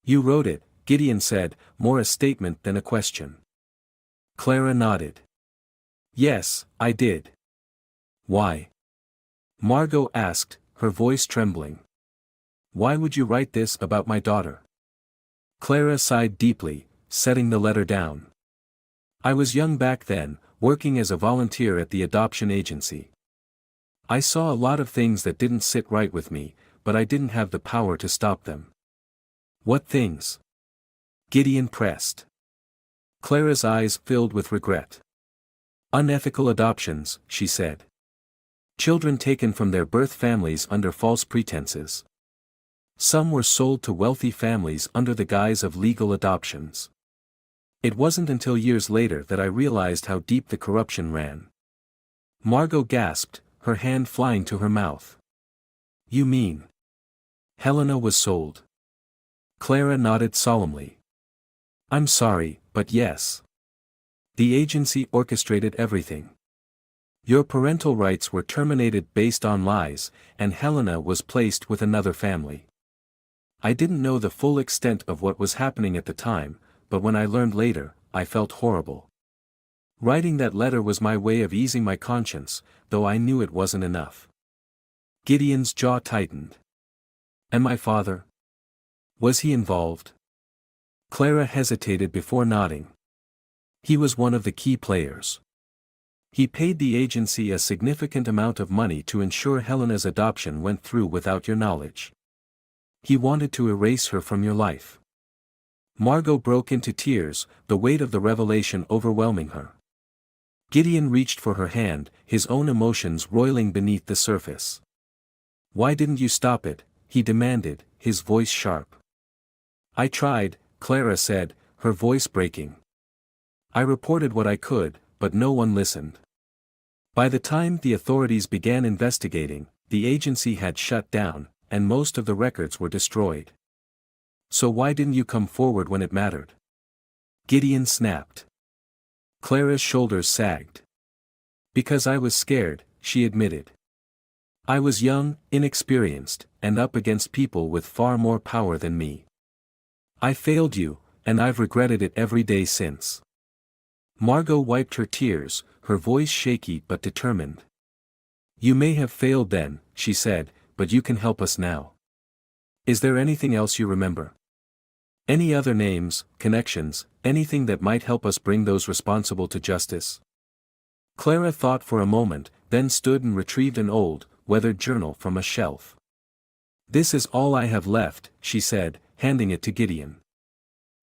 "You wrote it," Gideon said, more a statement than a question. Clara nodded. "Yes, I did." "Why?" Margot asked, her voice trembling. "Why would you write this about my daughter?" Clara sighed deeply, setting the letter down. "I was young back then, working as a volunteer at the adoption agency. I saw a lot of things that didn't sit right with me, but I didn't have the power to stop them." "What things?" Gideon pressed. Clara's eyes filled with regret. "Unethical adoptions," she said. "Children taken from their birth families under false pretenses. Some were sold to wealthy families under the guise of legal adoptions. It wasn't until years later that I realized how deep the corruption ran." Margot gasped, her hand flying to her mouth. "You mean Helena was sold?" Clara nodded solemnly. "I'm sorry, but yes. The agency orchestrated everything. Your parental rights were terminated based on lies, and Helena was placed with another family. I didn't know the full extent of what was happening at the time, but when I learned later, I felt horrible. Writing that letter was my way of easing my conscience, though I knew it wasn't enough." Gideon's jaw tightened. "And my father? Was he involved?" Clara hesitated before nodding. "He was one of the key players. He paid the agency a significant amount of money to ensure Helena's adoption went through without your knowledge. He wanted to erase her from your life." Margot broke into tears, the weight of the revelation overwhelming her. Gideon reached for her hand, his own emotions roiling beneath the surface. "Why didn't you stop it?" he demanded, his voice sharp. "I tried," Clara said, her voice breaking. "I reported what I could, but no one listened. By the time the authorities began investigating, the agency had shut down, and most of the records were destroyed. So why didn't you come forward when it mattered?" Gideon snapped. Clara's shoulders sagged. "Because I was scared," she admitted. "I was young, inexperienced, and up against people with far more power than me. I failed you, and I've regretted it every day since." Margot wiped her tears, her voice shaky but determined. "You may have failed then," she said, "but you can help us now. Is there anything else you remember? Any other names, connections, anything that might help us bring those responsible to justice?" Clara thought for a moment, then stood and retrieved an old, weathered journal from a shelf. "This is all I have left," she said, handing it to Gideon.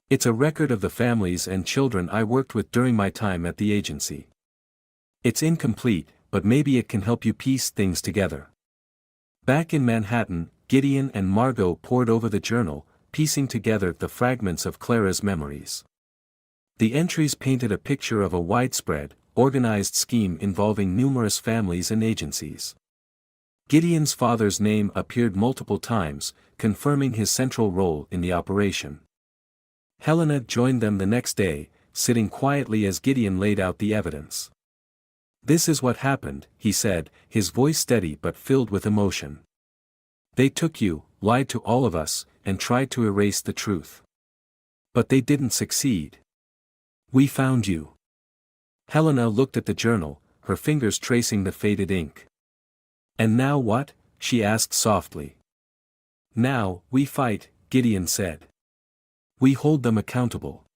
"It's a record of the families and children I worked with during my time at the agency. It's incomplete, but maybe it can help you piece things together." Back in Manhattan, Gideon and Margot pored over the journal, piecing together the fragments of Clara's memories. The entries painted a picture of a widespread, organized scheme involving numerous families and agencies. Gideon's father's name appeared multiple times, confirming his central role in the operation. Helena joined them the next day, sitting quietly as Gideon laid out the evidence. "This is what happened," he said, his voice steady but filled with emotion. "They took you, lied to all of us, and tried to erase the truth. But they didn't succeed. We found you." Helena looked at the journal, her fingers tracing the faded ink. "And now what?" she asked softly. "Now, we fight," Gideon said. "We hold them accountable.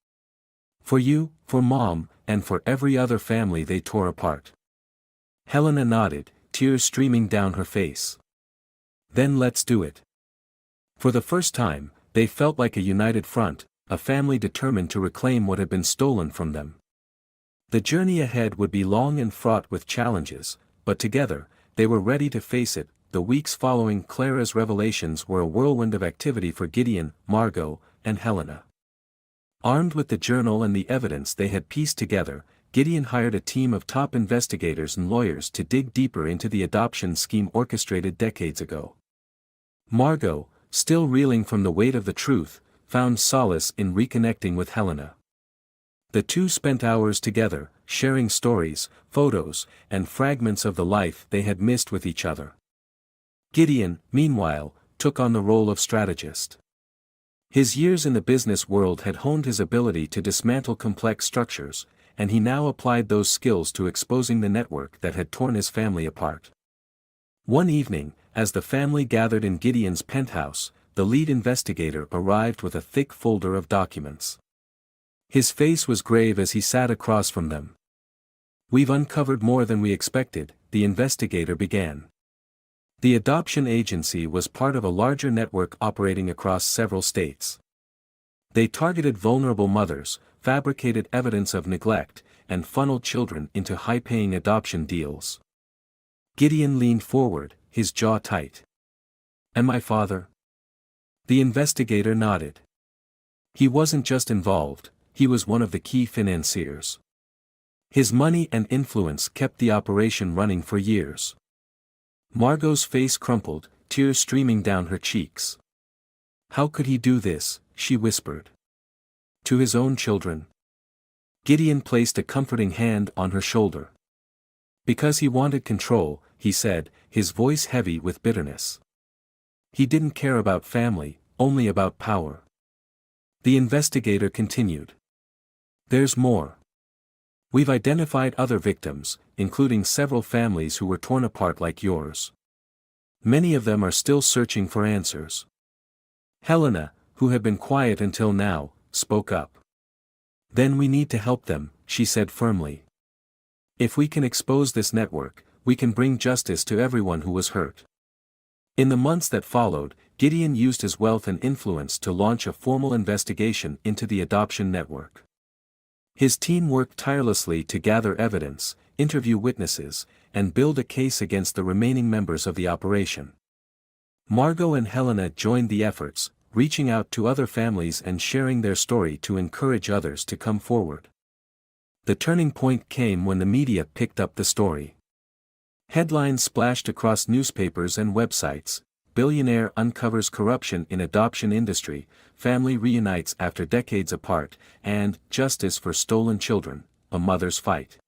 For you, for Mom, and for every other family they tore apart." Helena nodded, tears streaming down her face. "Then let's do it." For the first time, they felt like a united front, a family determined to reclaim what had been stolen from them. The journey ahead would be long and fraught with challenges, but together, they were ready to face it. The weeks following Clara's revelations were a whirlwind of activity for Gideon, Margot, and Helena. Armed with the journal and the evidence they had pieced together, Gideon hired a team of top investigators and lawyers to dig deeper into the adoption scheme orchestrated decades ago. Margot, still reeling from the weight of the truth, found solace in reconnecting with Helena. The two spent hours together, sharing stories, photos, and fragments of the life they had missed with each other. Gideon, meanwhile, took on the role of strategist. His years in the business world had honed his ability to dismantle complex structures, and he now applied those skills to exposing the network that had torn his family apart. One evening, as the family gathered in Gideon's penthouse, the lead investigator arrived with a thick folder of documents. His face was grave as he sat across from them. "We've uncovered more than we expected," the investigator began. The adoption agency was part of a larger network operating across several states. They targeted vulnerable mothers, fabricated evidence of neglect, and funneled children into high-paying adoption deals. Gideon leaned forward, his jaw tight. "And my father?" The investigator nodded. "He wasn't just involved, he was one of the key financiers. His money and influence kept the operation running for years." Margot's face crumpled, tears streaming down her cheeks. "How could he do this?" she whispered. "To his own children?" Gideon placed a comforting hand on her shoulder. "Because he wanted control," he said, his voice heavy with bitterness. "He didn't care about family, only about power." The investigator continued. "There's more. We've identified other victims, including several families who were torn apart like yours. Many of them are still searching for answers." Helena, who had been quiet until now, spoke up. "Then we need to help them," she said firmly. "If we can expose this network, we can bring justice to everyone who was hurt." In the months that followed, Gideon used his wealth and influence to launch a formal investigation into the adoption network. His team worked tirelessly to gather evidence, interview witnesses, and build a case against the remaining members of the operation. Margot and Helena joined the efforts, reaching out to other families and sharing their story to encourage others to come forward. The turning point came when the media picked up the story. Headlines splashed across newspapers and websites: "Billionaire uncovers corruption in adoption industry, family reunites after decades apart," and "Justice for stolen children, a mother's fight."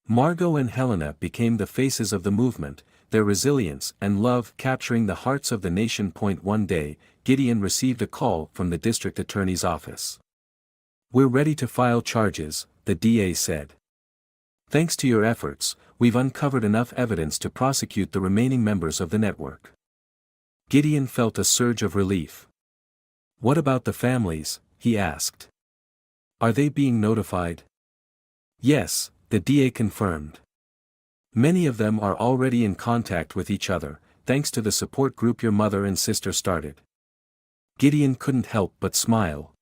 Margot and Helena became the faces of the movement, their resilience and love capturing the hearts of the nation. One day, Gideon received a call from the district attorney's office. "We're ready to file charges," the DA said. "Thanks to your efforts, we've uncovered enough evidence to prosecute the remaining members of the network." Gideon felt a surge of relief. "What about the families?" he asked. "Are they being notified?" "Yes," the DA confirmed. "Many of them are already in contact with each other, thanks to the support group your mother and sister started." Gideon couldn't help but smile.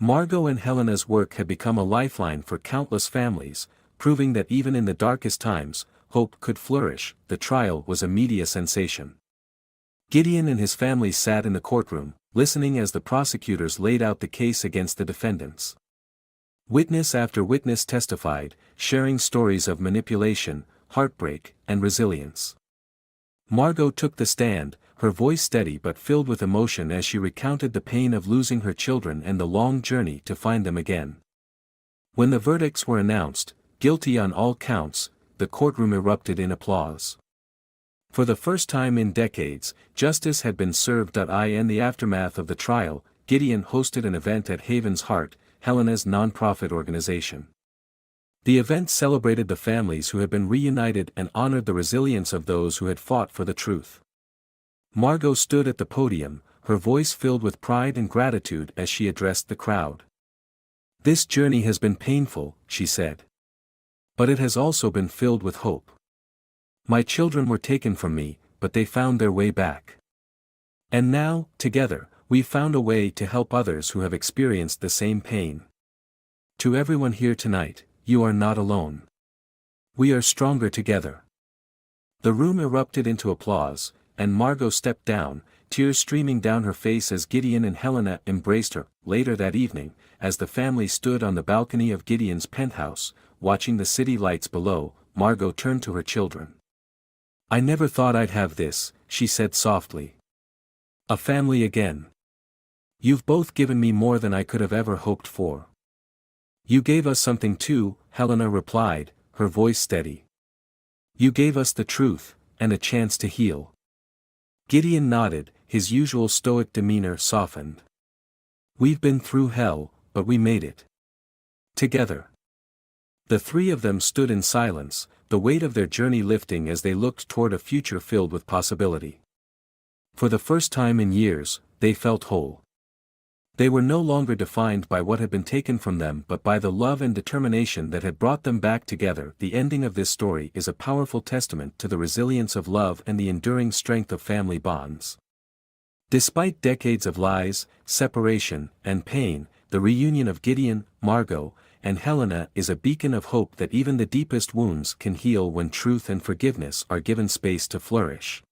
Margot and Helena's work had become a lifeline for countless families, proving that even in the darkest times, hope could flourish. The trial was a media sensation. Gideon and his family sat in the courtroom, listening as the prosecutors laid out the case against the defendants. Witness after witness testified, sharing stories of manipulation, heartbreak, and resilience. Margot took the stand, her voice steady but filled with emotion as she recounted the pain of losing her children and the long journey to find them again. When the verdicts were announced, guilty on all counts, the courtroom erupted in applause. For the first time in decades, justice had been served. In the aftermath of the trial, Gideon hosted an event at Haven's Heart, Helena's nonprofit organization. The event celebrated the families who had been reunited and honored the resilience of those who had fought for the truth. Margot stood at the podium, her voice filled with pride and gratitude as she addressed the crowd. "This journey has been painful," she said. "But it has also been filled with hope. My children were taken from me, but they found their way back. And now, together, we've found a way to help others who have experienced the same pain. To everyone here tonight, you are not alone. We are stronger together." The room erupted into applause, and Margot stepped down, tears streaming down her face as Gideon and Helena embraced her. Later that evening, as the family stood on the balcony of Gideon's penthouse, watching the city lights below, Margot turned to her children. "I never thought I'd have this," she said softly. "A family again. You've both given me more than I could have ever hoped for." "You gave us something too," Helena replied, her voice steady. "You gave us the truth, and a chance to heal." Gideon nodded, his usual stoic demeanor softened. "We've been through hell, but we made it. Together." The three of them stood in silence, the weight of their journey lifting as they looked toward a future filled with possibility. For the first time in years, they felt whole. They were no longer defined by what had been taken from them but by the love and determination that had brought them back together. The ending of this story is a powerful testament to the resilience of love and the enduring strength of family bonds. Despite decades of lies, separation, and pain, the reunion of Gideon, Margot, and Helena is a beacon of hope that even the deepest wounds can heal when truth and forgiveness are given space to flourish.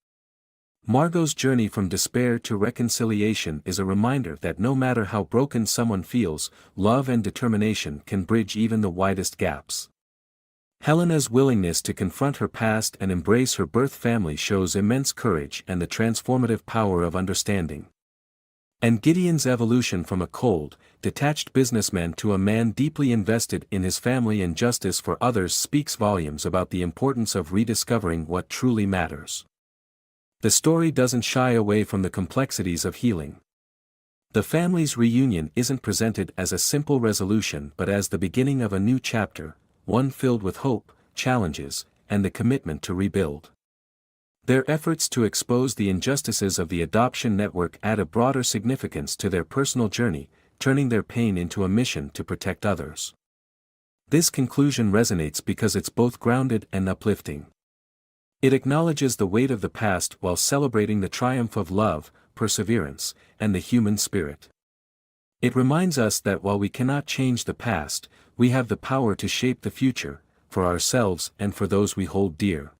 Margot's journey from despair to reconciliation is a reminder that no matter how broken someone feels, love and determination can bridge even the widest gaps. Helena's willingness to confront her past and embrace her birth family shows immense courage and the transformative power of understanding. And Gideon's evolution from a cold, detached businessman to a man deeply invested in his family and justice for others speaks volumes about the importance of rediscovering what truly matters. The story doesn't shy away from the complexities of healing. The family's reunion isn't presented as a simple resolution but as the beginning of a new chapter, one filled with hope, challenges, and the commitment to rebuild. Their efforts to expose the injustices of the adoption network add a broader significance to their personal journey, turning their pain into a mission to protect others. This conclusion resonates because it's both grounded and uplifting. It acknowledges the weight of the past while celebrating the triumph of love, perseverance, and the human spirit. It reminds us that while we cannot change the past, we have the power to shape the future, for ourselves and for those we hold dear.